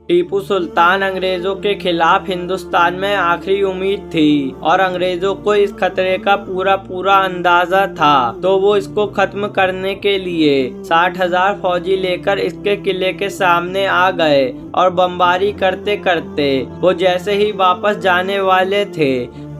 टीपू सुल्तान अंग्रेजों के खिलाफ हिंदुस्तान में आखिरी उम्मीद थी और अंग्रेजों को इस खतरे का पूरा अंदाजा था, तो वो इसको खत्म करने के लिए 60,000 फौजी लेकर इसके किले के सामने आ गए और बमबारी करते करते वो जैसे ही वापस जाने वाले थे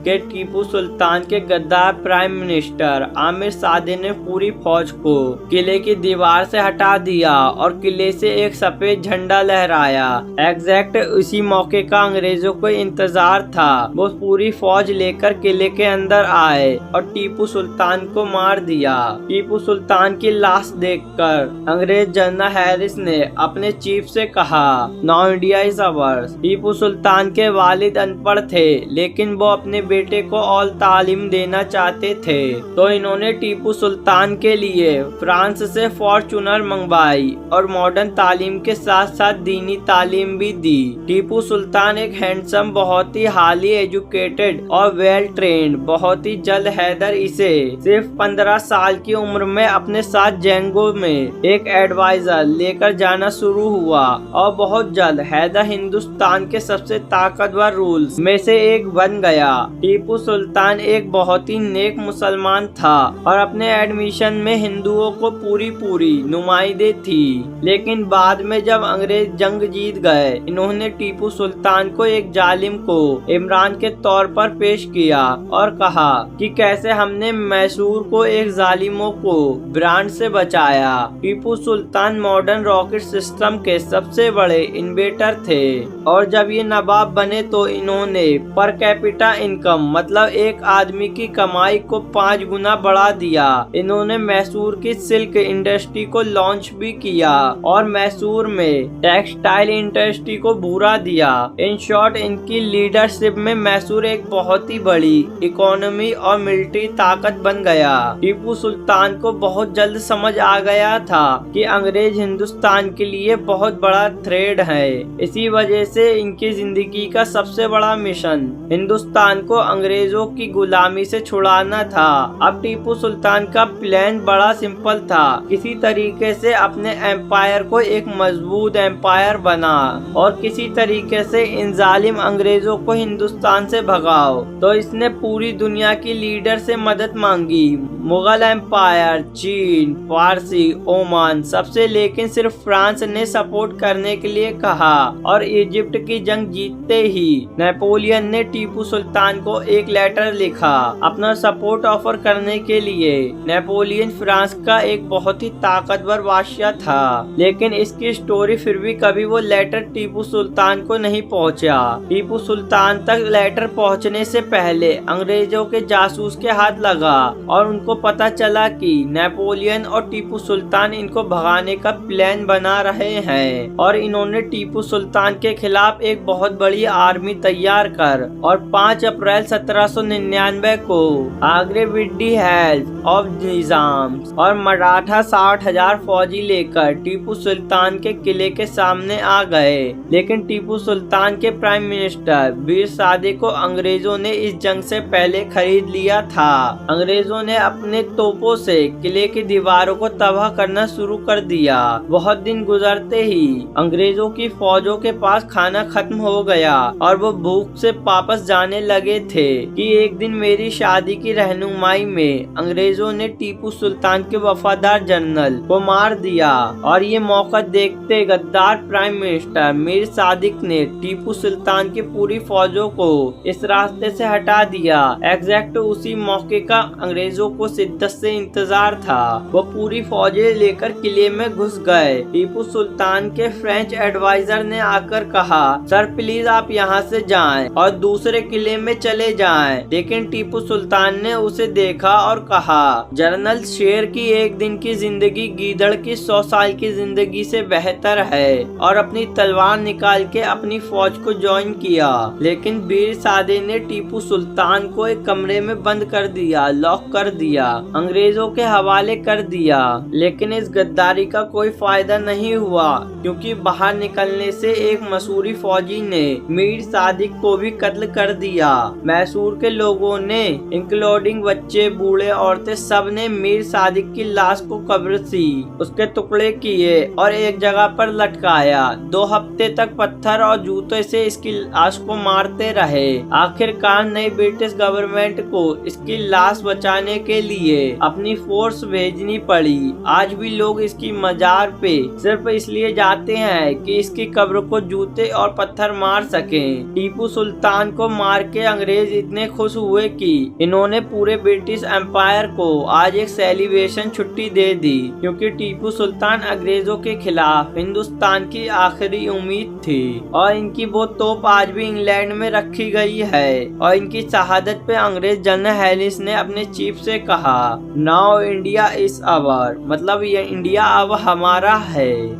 कि टीपू सुल्तान के गद्दार प्राइम मिनिस्टर आमिर सादे ने पूरी फौज को किले की दीवार से हटा दिया और किले से एक सफेद झंडा लहराया। एग्जैक्ट उसी मौके का अंग्रेजों को इंतजार था। वो पूरी फौज लेकर किले के अंदर आए और टीपू सुल्तान को मार दिया। टीपू सुल्तान की लाश देखकर अंग्रेज जनरल हैरिस ने अपने चीफ से कहा, now India is ours. Tipu Sultan के वालिद अनपढ़ थे, लेकिन वो अपने बेटे को और तालीम देना चाहते थे, तो इन्होंने टीपू सुल्तान के लिए फ्रांस से फॉर्चूनर मंगवाई और मॉडर्न तालीम के साथ साथ दीनी तालीम भी दी। टीपू सुल्तान एक हैंडसम, बहुत ही हाईली एजुकेटेड और वेल ट्रेंड, बहुत ही जल्द हैदर इसे सिर्फ 15 साल की उम्र में अपने साथ जंगों में एक एडवाइजर लेकर जाना शुरू हुआ और बहुत जल्द हैदर हिंदुस्तान के सबसे ताकतवर रूल्स में से एक बन गया। टीपू सुल्तान एक बहुत ही नेक मुसलमान था और अपने एडमिशन में हिंदुओं को पूरी नुमाइंदे थी, लेकिन बाद में जब अंग्रेज जंग जीत गए, इन्होंने टीपू सुल्तान को एक जालिम को इमरान के तौर पर पेश किया और कहा कि कैसे हमने मैसूर को एक जालिमों को ब्रांड से बचाया। Tipu Sultan modern rocket system के सबसे बड़े इन्वेंटर थे और जब ये नवाब बने तो इन्होंने पर कैपिटा इनकम मतलब एक आदमी की कमाई को 5 गुना बढ़ा दिया। इन्होंने मैसूर की सिल्क इंडस्ट्री को लॉन्च भी किया और मैसूर में टेक्सटाइल इंडस्ट्री को भूरा दिया। इन शॉर्ट, इनकी लीडरशिप में मैसूर एक बहुत ही बड़ी इकोनॉमी और मिलिट्री ताकत बन गया। टीपू सुल्तान को बहुत जल्द समझ आ गया था कि अंग्रेज हिंदुस्तान के लिए बहुत बड़ा थ्रेट है। इसी वजह से इनकी जिंदगी का सबसे बड़ा मिशन हिंदुस्तान को अंग्रेजों की गुलामी से छुड़ाना था। अब टीपू सुल्तान का प्लान बड़ा सिंपल था, किसी तरीके से अपने एम्पायर को एक मजबूत एम्पायर बना और किसी तरीके से इन जालिम अंग्रेजों को हिंदुस्तान से भगाओ। तो इसने पूरी दुनिया की लीडर से मदद मांगी, मुगल एम्पायर, चीन, फारसी, ओमान सबसे, लेकिन सिर्फ फ्रांस ने सपोर्ट करने के लिए कहा और इजिप्ट की जंग जीतते ही नेपोलियन ने टीपू सुल्तान को एक लेटर लिखा अपना सपोर्ट ऑफर करने के लिए। नेपोलियन फ्रांस का एक बहुत ही ताकतवर बादशाह था, लेकिन इसकी स्टोरी फिर भी कभी वो लेटर टीपू सुल्तान को नहीं पहुंचा। टीपू सुल्तान तक लेटर पहुंचने से पहले अंग्रेजों के जासूस के हाथ लगा और उनको पता चला कि नेपोलियन और टीपू सुल्तान इनको भगाने का प्लान बना रहे हैं और इन्होंने टीपू सुल्तान के खिलाफ एक बहुत बड़ी आर्मी तैयार कर और 5 अप्रैल 1799 को आगरे विद दी हेल्प ऑफ निजाम और मराठा 60,000 फौजी लेकर टीपू सुल्तान के किले के सामने आ गए। लेकिन टीपू सुल्तान के प्राइम मिनिस्टर वीर सादे को अंग्रेजों ने इस जंग से पहले खरीद लिया था। अंग्रेजों ने अपने तोपों से किले की दीवारों को तबाह करना शुरू कर दिया। बहुत दिन गुजरते ही अंग्रेजों की फौजों के पास खाना खत्म हो गया और वो भूख से वापस जाने लगे थे कि एक दिन मेरी शादी की रहनुमाई में अंग्रेजों ने टीपू सुल्तान के वफादार जनरल को मार दिया और ये मौका देखते गद्दार प्राइम मिनिस्टर मीर सादिक ने टीपू सुल्तान की पूरी फौजों को इस रास्ते से हटा दिया। एग्जैक्ट उसी मौके का अंग्रेजों को शिद्दत से इंतजार था। वो पूरी फौजें लेकर किले में घुस गए। टीपू सुल्तान के फ्रेंच एडवाइजर ने आकर कहा, सर प्लीज आप यहाँ से जाएं और दूसरे किले में चले जाएं। लेकिन टीपू सुल्तान ने उसे देखा और कहा, जनरल, शेर की एक दिन की जिंदगी गीदड़ की 100 साल की जिंदगी से बेहतर है और अपनी तलवार निकाल के अपनी फौज को ज्वाइन किया। लेकिन वीर सादे ने टीपू सुल्तान को एक कमरे में बंद कर दिया, लॉक कर दिया, अंग्रेजों के हवाले कर दिया। लेकिन इस गद्दारी का कोई फायदा नहीं हुआ, क्योंकि बाहर निकलने से एक मसूरी फौजी ने मीर सादिक को भी कत्ल कर दिया। मैसूर के लोगों ने इंक्लूडिंग बच्चे, बूढ़े, औरतें सब ने मीर सादिक की लाश को कब्र सी, उसके टुकड़े किए और एक जगह पर लटकाया। 2 हफ्ते तक पत्थर और जूतों से इसकी लाश को मारते रहे। आखिरकार नई ब्रिटिश गवर्नमेंट को इसकी लाश बचाने के लिए अपनी फोर्स भेजनी पड़ी। आज भी लोग इसकी मजार पे सिर्फ इसलिए जाते हैं कि इसकी कब्र को जूते और पत्थर मार सकें। टीपू सुल्तान को मार के अंग्रेज इतने खुश हुए कि इन्होंने पूरे ब्रिटिश एम्पायर को आज एक सेलिब्रेशन छुट्टी दे दी, क्योंकि टीपू सुल्तान अंग्रेजों के खिलाफ हिंदुस्तान की आखिरी उम्मीद थी। और इनकी वो तोप आज भी इंग्लैंड में रखी गई है। और इनकी शहादत पे अंग्रेज जनरल हैरिस ने अपने चीफ से कहा, नाउ इंडिया इज आवर, मतलब ये इंडिया अब हमारा है।